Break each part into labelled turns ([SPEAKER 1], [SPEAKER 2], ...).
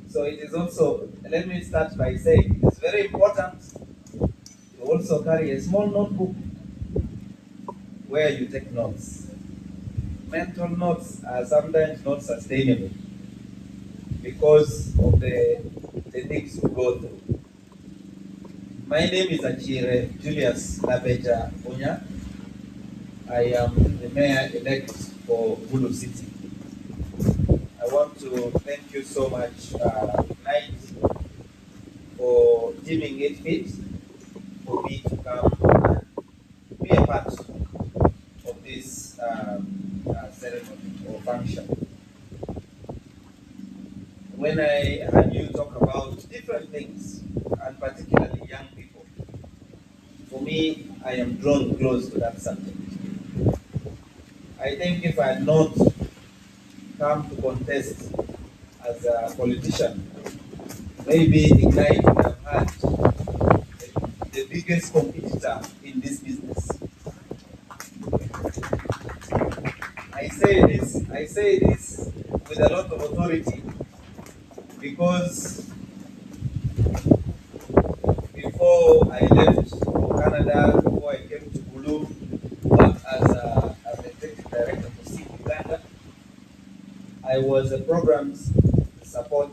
[SPEAKER 1] So it is also, let me start by saying, it's very important to also carry a small notebook where you take notes. Mental notes are sometimes not sustainable because of the things we go through. My name is Achire Julius Gunya. I am the mayor-elect for Gulu City. I want to thank you so much tonight for deeming it fit for me to come and be a part of this ceremony or function. When I heard you talk about different things, and particularly young people, for me, I am drawn close to that subject. I think if I had not come to contest as a politician, maybe the guy would have had the biggest competitor in this business. I say this with a lot of authority because before I left for Canada, before I came to Bulu, work as executive director for CIT Uganda, I was a programs support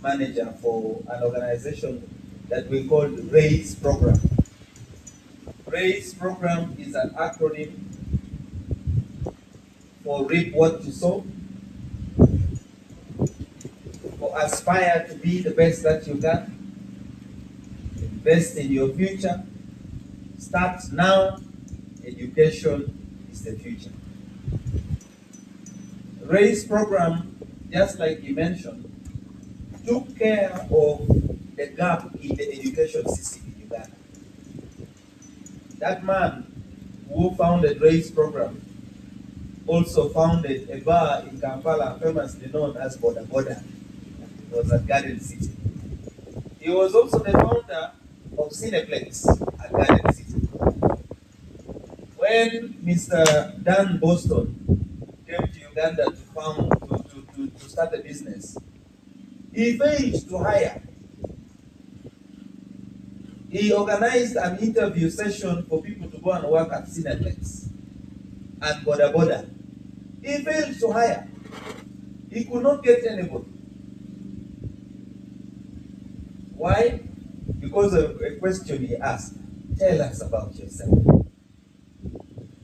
[SPEAKER 1] manager for an organization that we called RAISE program. RAISE program is an acronym for reap what you sow, for aspire to be the best that you can, invest in your future, start now, education is the future. RAISE program, just like you mentioned, took care of the gap in the education system in Uganda. That man who founded RAISE program also founded a bar in Kampala famously known as Boda Boda. It was at Garden City. He was also the founder of Cineplex at Garden City. When Mr. Dan Boston came to Uganda to start a business, he failed to hire. He organized an interview session for people to go and work at Cineplex and Boda Boda. He failed to hire. He could not get anybody. Why? Because of a question he asked. Tell us about yourself.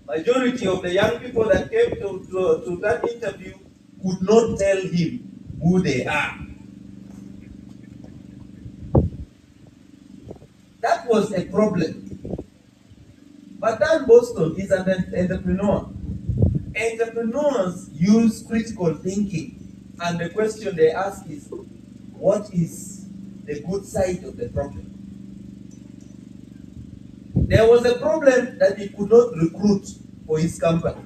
[SPEAKER 1] Majority of the young people that came to that interview could not tell him who they are. That was a problem. But Dan Boston is an entrepreneur. Entrepreneurs use critical thinking, and the question they ask is, what is the good side of the problem? There was a problem that he could not recruit for his company.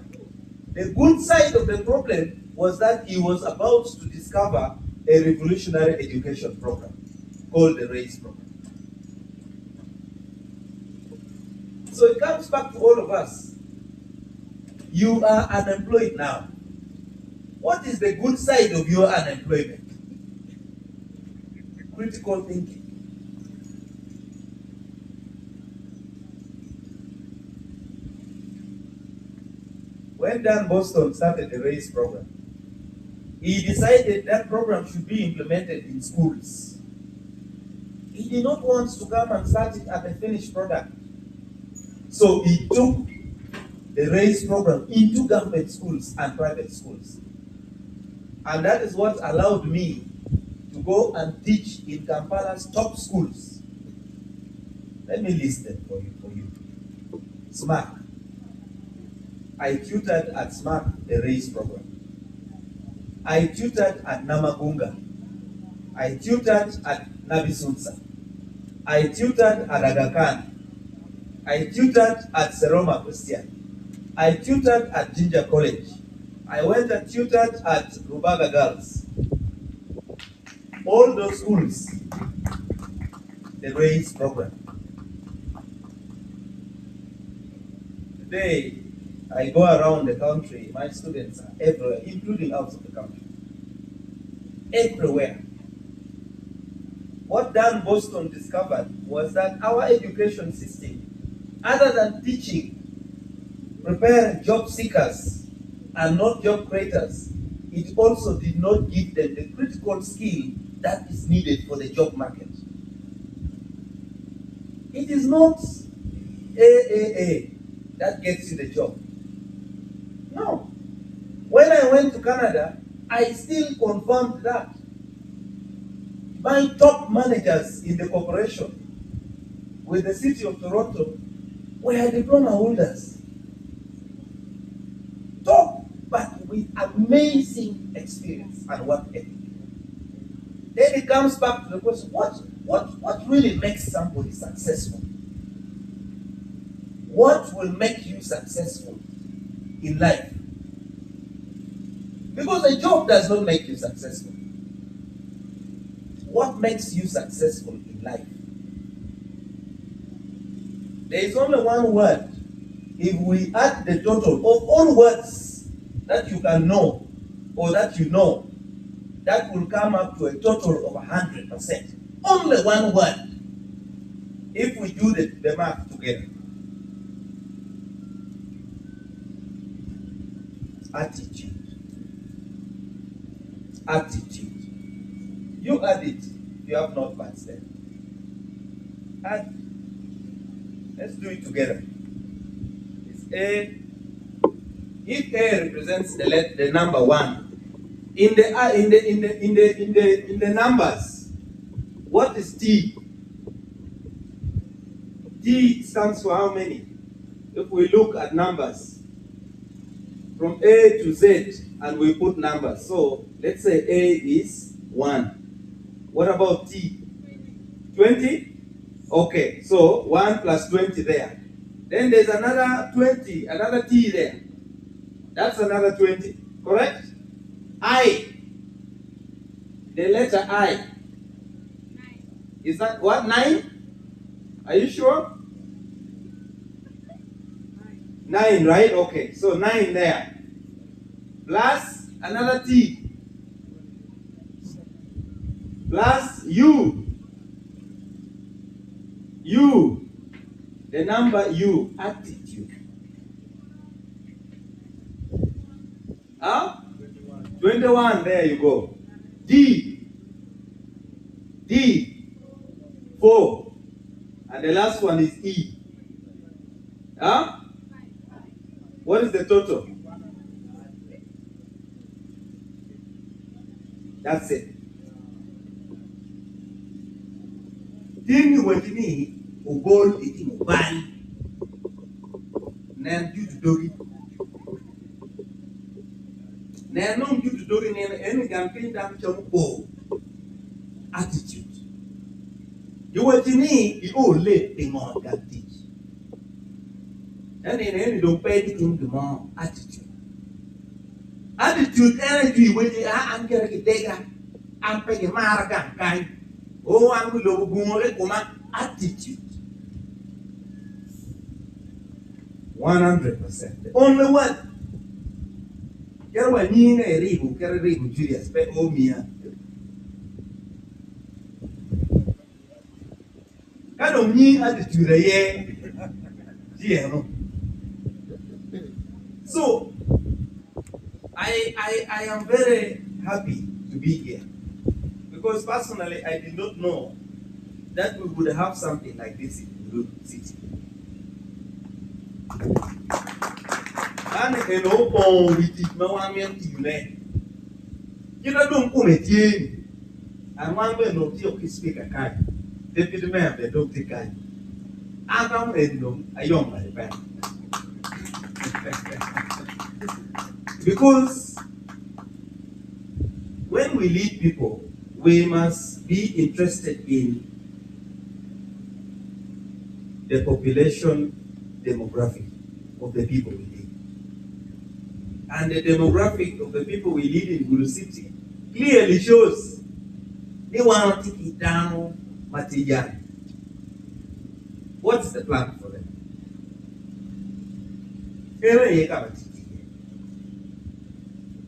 [SPEAKER 1] The good side of the problem was that he was about to discover a revolutionary education program called the RAISE program. So it comes back to all of us. You are unemployed now. What is the good side of your unemployment? Critical thinking. When Dan Boston started the RAISE program, he decided that program should be implemented in schools. He did not want to come and start it at a finished product. So he took the RAISE program into government schools and private schools. And that is what allowed me to go and teach in Kampala's top schools. Let me list them for you. SMAC. I tutored at SMAC, the RAISE program. I tutored at Namagunga. I tutored at Nabisunsa. I tutored at Aga Khan. I tutored at Seroma Christian. I tutored at Ginger College. I went and tutored at Rubaga Girls. All those schools, the RAISE program. Today, I go around the country, my students are everywhere, including out of the country. Everywhere. what Dan Boston discovered was that our education system, other than teaching, preparing job seekers and not job creators, it also did not give them the critical skill that is needed for the job market. It is not AAA that gets you the job. No. When I went to Canada, I still confirmed that. My top managers in the corporation with the city of Toronto were diploma holders. Top, but with amazing experience and work ethic. Then it comes back to the question, what really makes somebody successful? What will make you successful in life? Because a job does not make you successful. What makes you successful in life? There is only one word. If we add the total of all words that you can know or that you know, that will come up to a total of 100%. Only one word. If we do the math together. Attitude. Attitude. You add it. You have not much there. Add. Let's do it together. It's A. If A represents the number 1, in the numbers, what is T? T stands for how many? If we look at numbers from A to Z and we put numbers, so let's say A is 1. What about T? 20? Okay, so 1 plus 20 there. Then there's another 20, another T there. That's another 20, correct? I. The letter I. Is that what? 9? Are you sure? 9, right? Okay, so 9 there. Plus another T. Plus U. U. The number U. Attitude. Huh? 21. There you go. D. D. 4. And the last one is E. Huh? What is the total? That's it. Then what you need, or goal eating mobile. Then you do it. Then no you do it in any campaign that you go. Attitude. You what you need, you all live in more that teach. And in any don't pay anything to more attitude. Attitude, energy, when you are angry, I'm paying Maracan kind. Oh, I'm going to go attitude. 100%. The only one. Get away, me a ribu, carry ribu, Julius, pay oh me. Kind of me attitude, yeah. So, I am very happy to be here. Because personally, I did not know that we would have something like this in Uganda City. And an open with it, no one meant to you. You don't come at you. And one way no tea speak a kind. Deputy mayor, they don't take kind. I don't know a young man. Because when we lead people, we must be interested in the population demographic of the people we lead. And the demographic of the people we lead in Gulu City clearly shows they want to take it down material. What's the plan for them?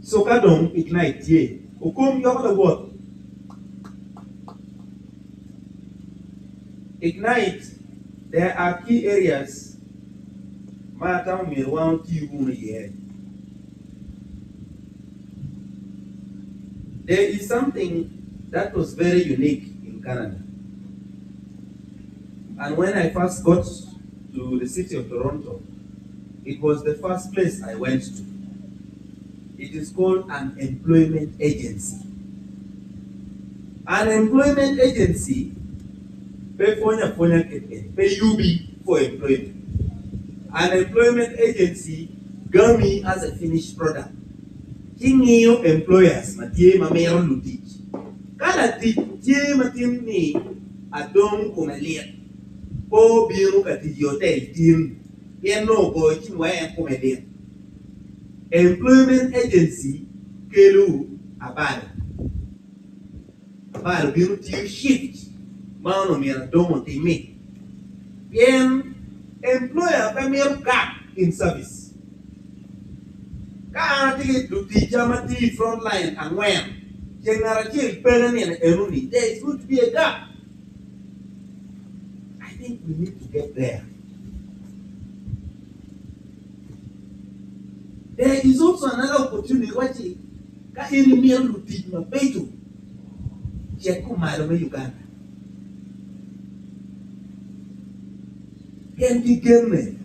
[SPEAKER 1] So kadong ignite ye. Ukum yoko the word. Ignite, there are key areas. There is something that was very unique in Canada. And when I first got to the city of Toronto, it was the first place I went to. It is called an employment agency. An employment agency pay UB for employment. An employment agency gami as a finished product. Kingiyo employers matie mamero lutich. Kala tie matim ni adong kumelia. Po biru kati hotel team. No go chinwa kumelia. Employment agency kelu abada. Abada biru tiu shift. Mano mira domo te me. Bien employer premier gap in service. Kati to teacher mati front line and when generative permanent eruni, there is going to be a gap. I think we need to get there. There is also another opportunity. What is Kahiri Miru to teach my beto? Cheku Malome Uganda. ND government,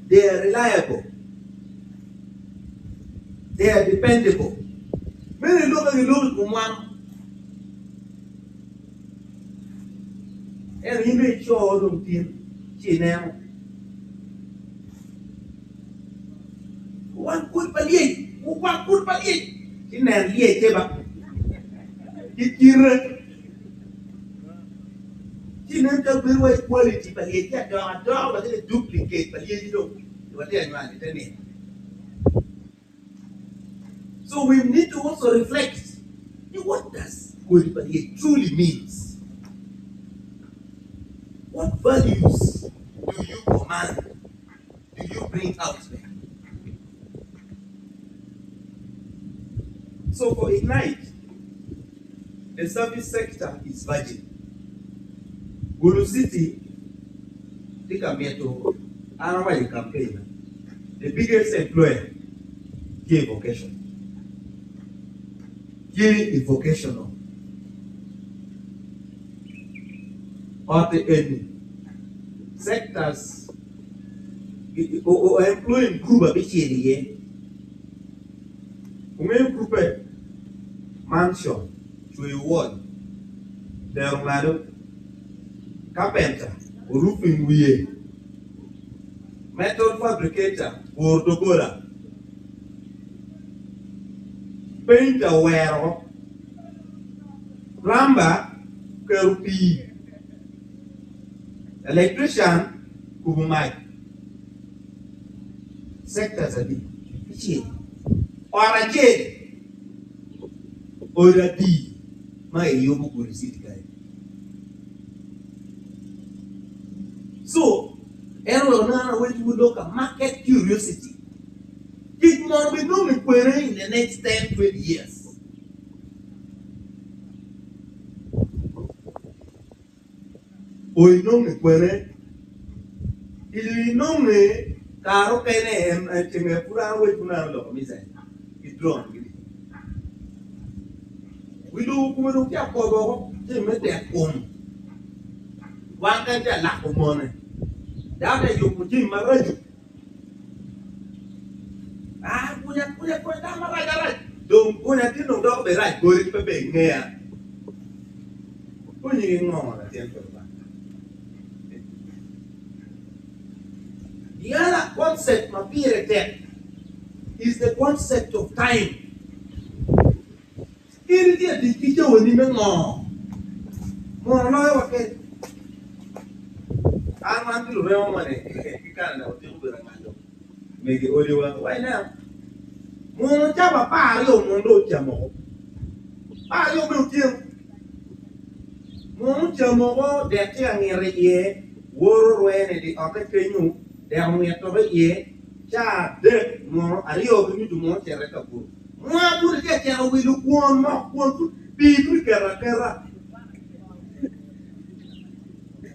[SPEAKER 1] they are reliable. They are dependable. Many look at the local one. And he made sure of him. She now. One good palliate. One good palliate. She now liate ever. It is. She never will wear quality palliate. Yet, but they duplicate palliate. What they are not. So we need to also reflect what does Quality truly means. What values do you command? Do you bring out there? So for Ignite, the service sector is virgin. Gulu City, take a meto, annual campaign. The biggest employer gave vocation. Is vocational. Or the any sectors or employing group of here. Group mansion to a ward. There madam carpenter, roofing weir, metal fabricator, or dogola. Painter wear plumber kerupi electrician kubumai sectors adi ichi oraje oradi mai yobu kurisiti kai. So error when you look at market curiosity. It must be known in the next 10, 20 years. We know me it is known me caro kene and Timepura with Punalo, Miss. It's drawn. We do Kumaruka, Timete home. One can lack of money. That you put in my radio. Punya dama right. Don't punya tino dog be right. Go to be here. Punya ngomong at the end of the other concept of period is the concept of time. It is the teacher will even more. More no okay. I want to real money. You can't know what make it only one. Why now? Mono chapa pa yo mondo chamo. Pa yo mo tim. Mono chamo de ti angere ye woro wene di akakenyu de amueto be ye cha de mo ario bi du mo tere ka bu. Mo bu de ti awu lu kwon mo kwon bi bu kera.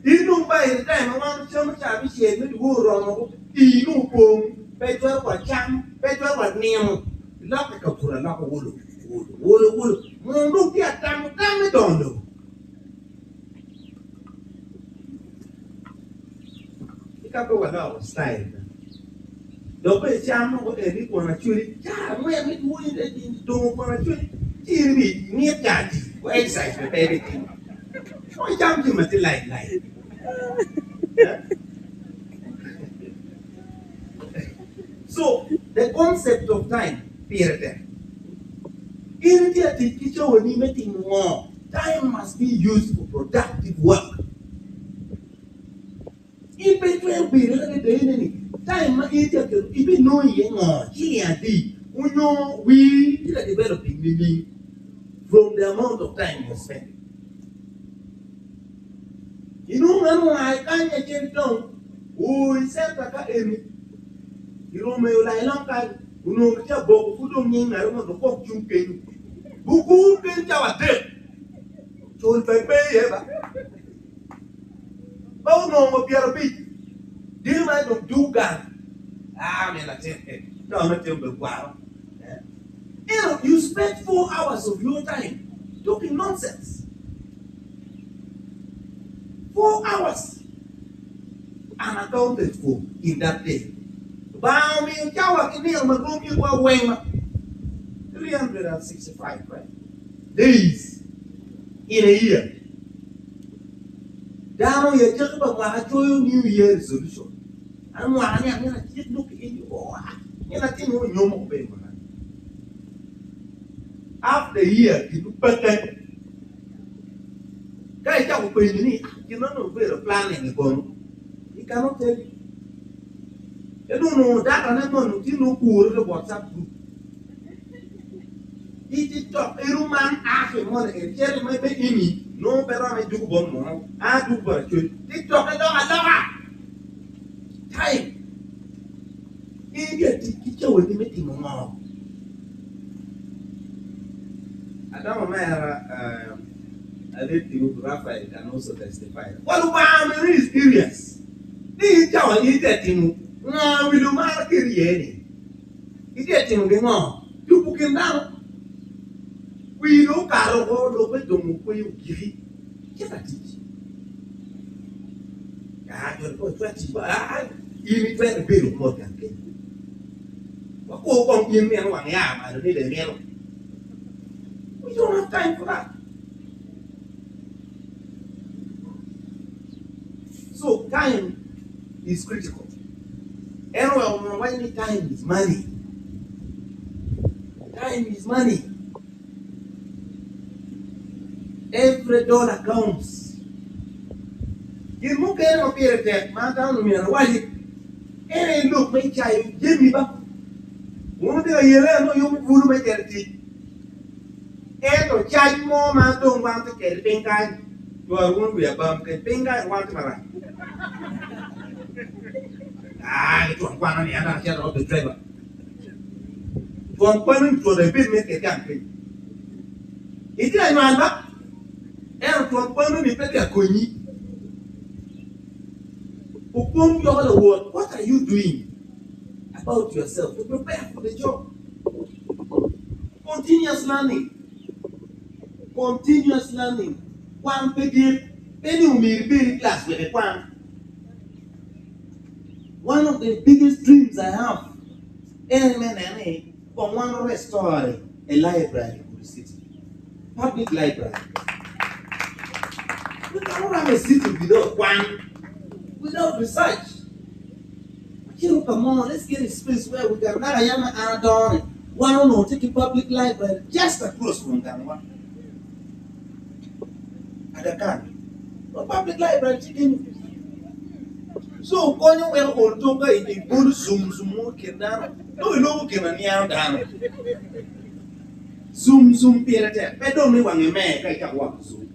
[SPEAKER 1] Inu by the time I want to show me to share with who wrong. Inu boom, better what jam, better what name. Lock a couple of lock of wool. Wool. Look at damn it don't know. You can't go without style. Dopo siamo di buona ciuri, già noi abbiamo di buona ciuri, ci mi piace, poi sai per everything. Poi siamo di matti like. So the concept of time, period. In the teacher when he making more, time must be used for productive work. In between period, time even knowing we are developing meaning from the amount of time you spend. You know, I can't get down. Oh, said that you know, me like long time. You know, me just book. Who don't mean I want to fuck you? Who can tell a day? So if I pay ever. Oh no, we are a bit. Deal my do gun. I mean, I think no, I'm not telling wow. You know, you spend 4 hours of your time talking nonsense. 4 hours unaccounted for in that day. Bow me, Jawa, in the room you were weighing 365 right? Days in a year. Down your job about New Year resolution. I'm going to look in you. I think you know more paper. After a year, you do better. Guys, you know where planning is going. He cannot tell you. You don't know that, and I'm going to know who the WhatsApp group. He did talk. A man asked him money and tell him, maybe no better I do one more. I do what you did talk a lot. Time. The teacher will be making more. I don't know, I did to Raphael and also testify. What about my experience? This tower is that in no, we don't matter. It's getting on. You book him down. We look at all over the Muku give it. Get a teach. I don't know what I even try to build more than that. What go on in me and 1 year? I don't need a meal. We don't have time for that. So time is critical. Anyway, when time is money. Time is money. Every dollar counts. You look at a period that my town me and why any look make child give me back. One day a year, no, you would make it. And to charge more man don't want to get pink eye. You are one way above get pink eye and want to marry. It was one on the other side of the driver. One point for the big make a campaign. It didn't run back. And one point in the Gunya. Upon your other word, what are you doing about yourself to prepare for the job? Continuous learning. Continuous learning. One page, any class with a one. One of the biggest dreams I have, from one restaurant, a library in the city, public library. We cannot have a city without one, without research. Come on, let's get a space where we can add on one or take a public library just across from Ghana. At the can, a public library chicken. So, when you were on Tonga in the good zoom, no, no, can near down. Zoom, Peter. I don't know when you make I can walk zoom.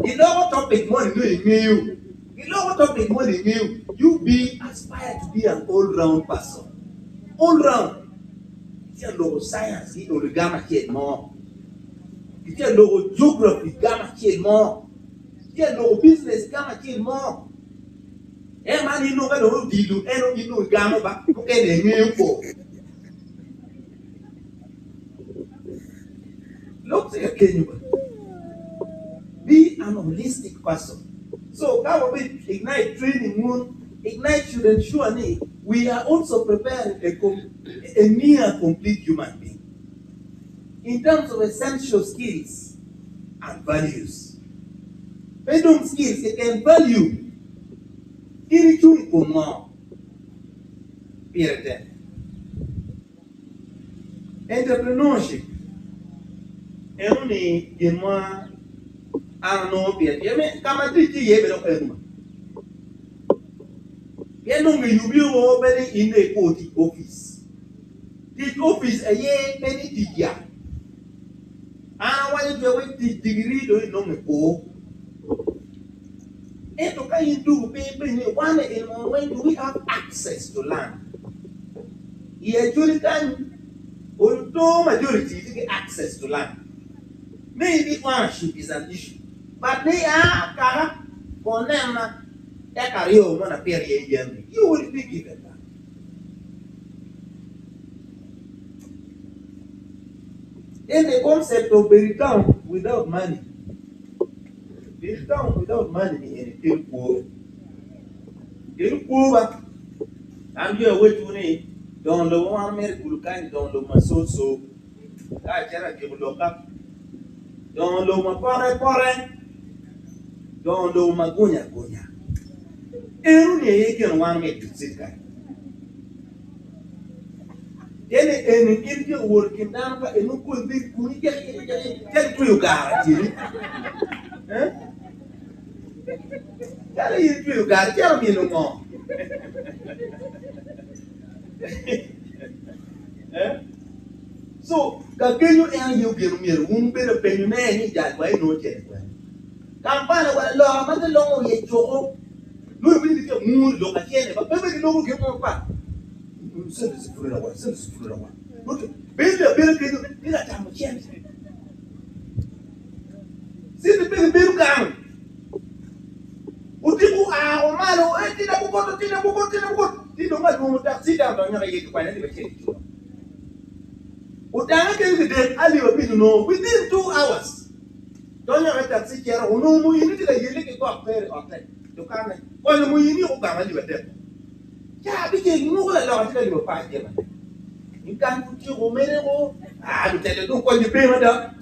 [SPEAKER 1] You know what topic money new? You know what topic money new? You be aspire to be an all-round person. All-round. If you know science, you know the gamma kid more. If you know geography, gamma kid more. get no business come at more. Eh man, you know what do you and you know gamma back okay the for. Look at you. Be an holistic person. So how we ignite training moon, ignite should ensure we are also preparing a near complete human being in terms of essential skills and values. Bedroom skills, they can value spiritual more. Period. Entrepreneurship. Only in more I know period. You mean come and teach you better. You know me, you will open in the county office. This office a year penny teacher. I want you to wait the degree do you know me go. And to can you do people one in when do we have access to land? You actually can although majority to get access to land. Maybe ownership is an issue. But they are for them that career on a period you will be given that. In the concept of build down without money. Build down without money in a poor. In poor, I'm here with me. Don't know one miracle kind, don't know my so. I cannot give a look up. Don't know my pore. Don't know my gunya. Every can one make it sit guy. Then in India working down, and no good big get to you guys. Tell you guys, tell me no more. So, Gabriel and you give me a room better penny man, that way no check. Campana was a law, but the long way to no really get more look at it, but maybe no get more fun. Send us for a while, send us for a while. Look, build a bill, did I have a chance? See the bill down. Utiku a malo, and did I go to did not go to sit down on your find any within 2 hours. Don't you have that sit here? Oh, no, you need to go up there or there. You can't. Well, you knew about you there. Yeah, because you know what I tell you about them. You can't put your home. I tell you, don't call your payment up.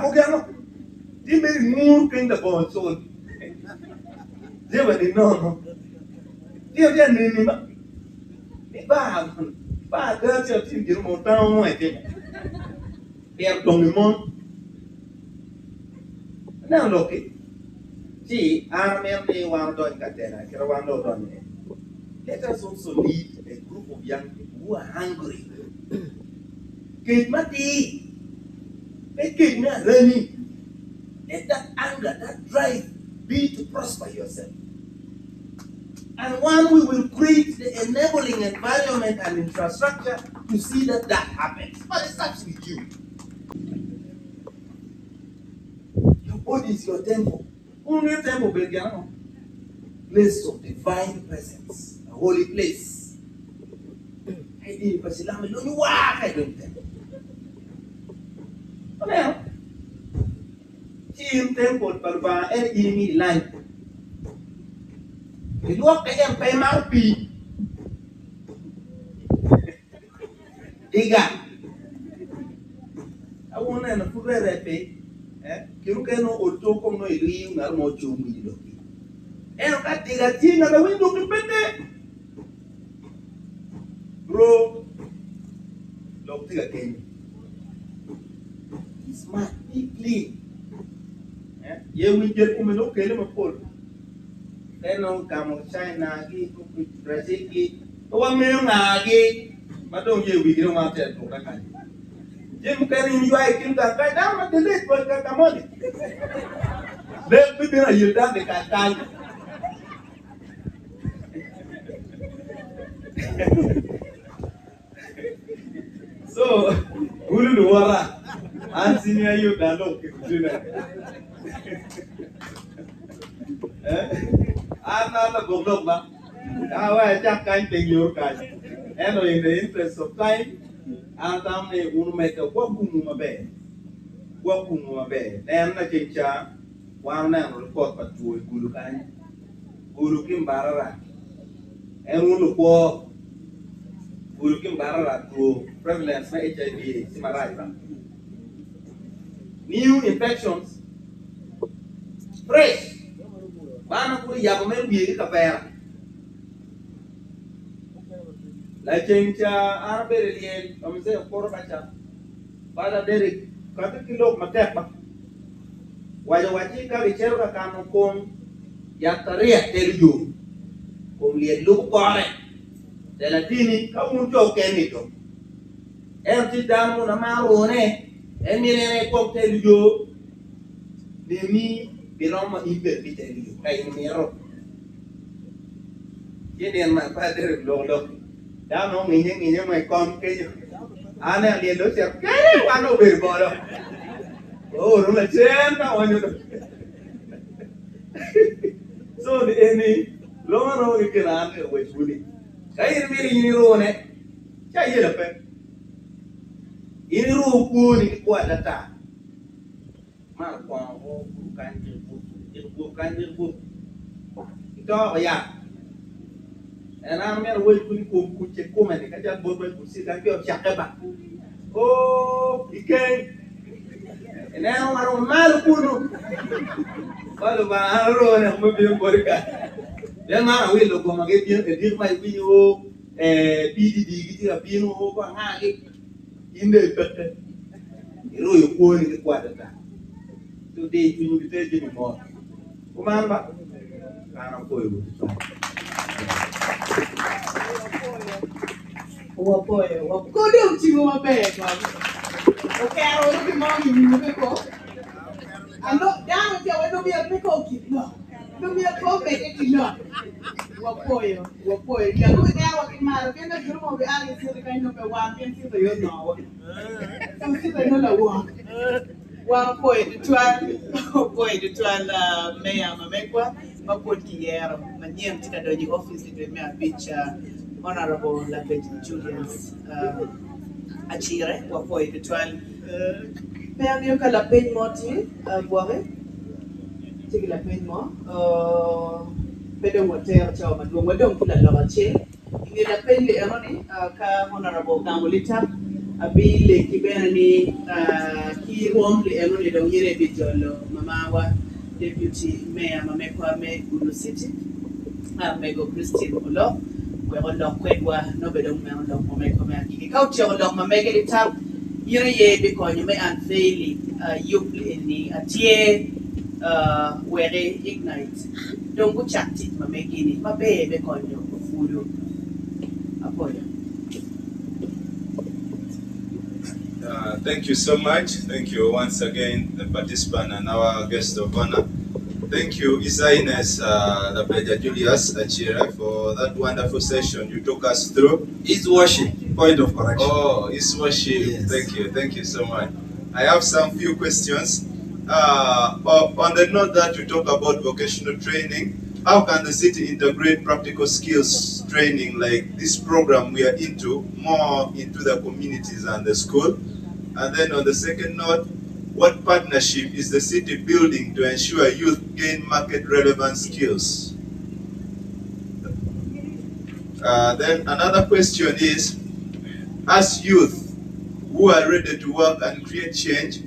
[SPEAKER 1] Okay, they made more kind of bone so. They were no. They are the But that's your thing, you know, down I think. They have done the month. Now look it. See, I'm only one done Catena, Caravano done. Let us also lead a group of young people who are hungry. Get mati. Get me running. Let that anger, that drive be to prosper yourself. And one, we will create the enabling environment and infrastructure to see that happens. But it starts with you. Your body is your temple. Only a temple, Belgiano. Place of divine presence. A holy place. I didn't pass it. I don't temple. Well, in temple, but any enemy life. You look at them pay mouth be. Diga. I want to put that pay. You can no auto come no iliu na mo chumi do. Eno ka diga tina the window to pete. Bro. Look diga ken. It's my clean. Ye winter come no kele mo pol. Eno kamo China gi Brazil gi. Wa me ngagi. Madong ye wi no ma te to ka. Jim carrying you I came to guy down at the lake for the money. Let me know you done the cat. So, who do wara? I'm senior you can look. I'm not a book, but I just can't take your cash. And in the interest of time, and I'm a woman make a walking my bed. Then I can chat one man report but to a Guru Kim Barara, and Unu Kwa Guru Kim Barara to prevalence for HIV, Simaraita. New infections, fresh. Bana kuri yabamen biye kapera. La chencha arbere lien, amse koro kacha. Bala deri kati kilo matepa. Waja wachika bichero ka kanu kong yataria telju. Kong lien lup kore. Delatini kamun cho kenito. Ti damu na marone. Emire kong telju. Demi biroma iber bitelju. Kay miro. Jadi mak padre lolo. Dah no nginya mai kon ke. Ana dia lo siap. Ke pano berbolo. Oh, rumah centa wanyo. So di ini lo mano ikiran ke wes budi. Kai ini ro ne. Kai ye lepe. Ini ro ku ni kuat data. Mak kwa ho bukan bu. Itu ya. And I'm going to wait for you to come and I just bought to sit and go Chakaba. Oh, he came. And now I'm on Malapuno. What about Aaron and maybe Borika? Then I will look on again and give my video PDD, a pino over Hagi in the better. You know, you're going to quarter time. Today, you will be taking more. Remember, I'm going to
[SPEAKER 2] Wapoyo, wakode uchimo maber baba. Okero no bimongi ni beko. Ano dawo je wedo bi beko kidno. Do bi ko be kidno. Wapoyo. Ya no dawo ki maro kenda juro bi ali sir kai no be wa ken si yo no. So si no la wa. Wapoyo twala meya mamekwa mapod kiyero manyem tika doji office de me abicha Honorable Julius Achire, wapoy de twal père yo kala peñ moti boire tigi la peñ mo pedo water chaw ma do ngodom kula lorache ni la peñ le eroni ka Honorable Gangolita abi le kibeni ki rom le eroni do yere bi jolo mama wa deputy mayor mamekwa me Gulu City Mego Christine Olo wego lok kwegwa no be dong me lok mo me ko me aki ka uti lok ma me ke tap yire ye be ko nyume an faili yupli ni atie were ignite donc bu chatti ma me gini ma be ko nyo fudu apoya.
[SPEAKER 3] Thank you so much. Thank you once again, the participant and our guest of honor. Thank you, His Highness the Julius Achire, for that wonderful session you took us through.
[SPEAKER 1] His worship, point of correction.
[SPEAKER 3] Oh, His worship. Yes. Thank you so much. I have some few questions. On the note that you talk about vocational training, how can the city integrate practical skills training like this program we are into, more into the communities and the school? And then on the second note, what partnership is the city building to ensure youth gain market-relevant skills? Then another question is, as youth who are ready to work and create change,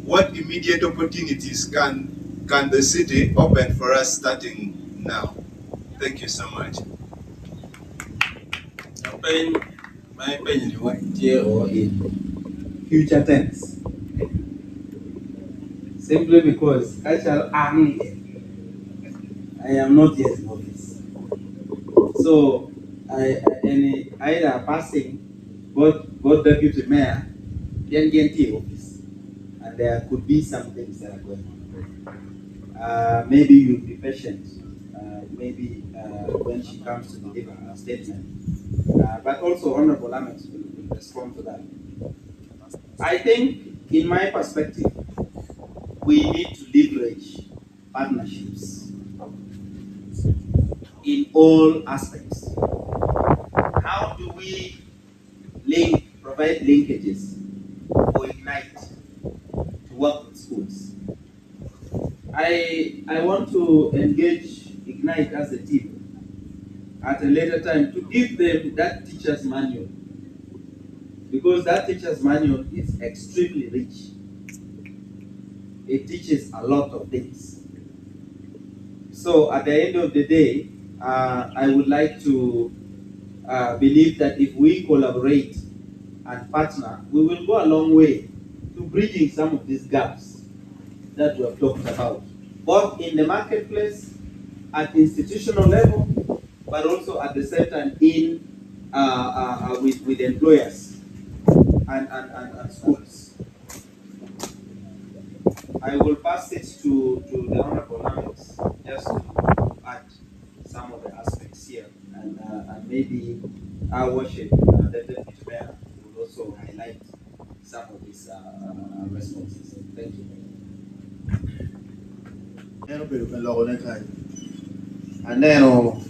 [SPEAKER 3] what immediate opportunities can the city open for us starting now? Thank you so much.
[SPEAKER 1] My opinion, what year or in future tense? Simply because I shall army. I am not yet in office. So I either passing both deputy mayor, then get the office. And there could be some things that are going on. Maybe you'll be patient. Maybe when she comes to deliver her statement. But also Honorable Ahmed will respond to that. I think, in my perspective, we need to leverage partnerships in all aspects. How do we provide linkages for Ignite to work with schools? I want to engage Ignite as a team at a later time to give them that teacher's manual, because that teacher's manual is extremely rich. It teaches a lot of things. So at the end of the day, I would like to believe that if we collaborate and partner, we will go a long way to bridging some of these gaps that we have talked about, both in the marketplace, at institutional level, but also at the same time in with employers and schools. I will pass it to the Honorable Alex just to add some of the aspects here, and maybe our worship, the Deputy Mayor, will also highlight some of these responses. Thank you.
[SPEAKER 4] And then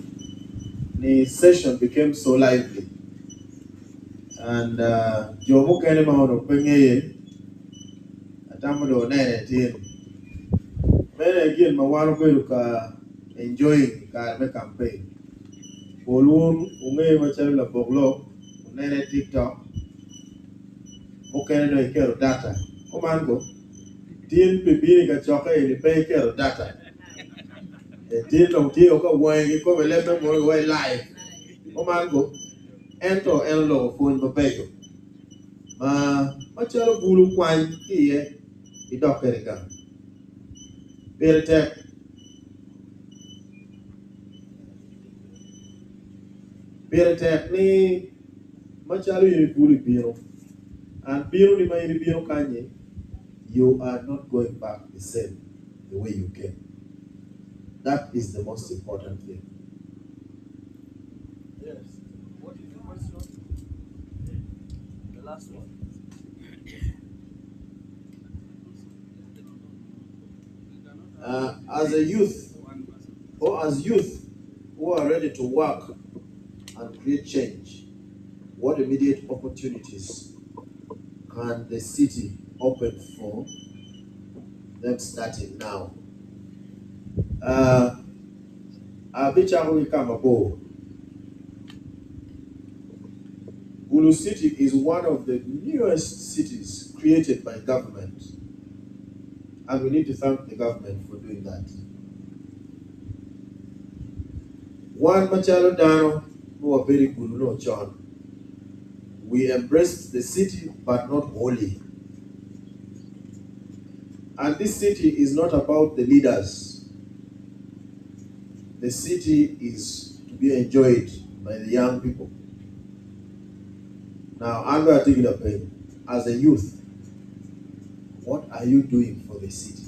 [SPEAKER 4] the session became so lively. And Jomo Kenema of Pengaye, Atamodo Nene Tin. Then again, Mawano Peruka enjoying the campaign. Bolun, Unge Machala Boglo, Nene TikTok, Mokeno Kero data. Omango, Tin Pipini Kachoka in the pay Kero data. Tin of Tioka Wang, you come and let them go away live. Omango, enter Enlo phone Babago. Machalo Bulu Kwan here, the doctor again. Pere ni Machalo Yuri Biro, and Biro ni Mayri Biro Kanye, you are not going back the same the way you came. That is the most important thing.
[SPEAKER 5] Yes. What is the question? The last one.
[SPEAKER 4] As a youth, or as youth who are ready to work and create change, what immediate opportunities can the city open for them starting now? Abichahu will come aboard. Gulu City is one of the newest cities created by government, and we need to thank the government for doing that. One Machalo Dano, who are very good, no John. We embraced the city, but not wholly. And this city is not about the leaders. The city is to be enjoyed by the young people. Now, I'm going to take it up as a youth. What are you doing for the city?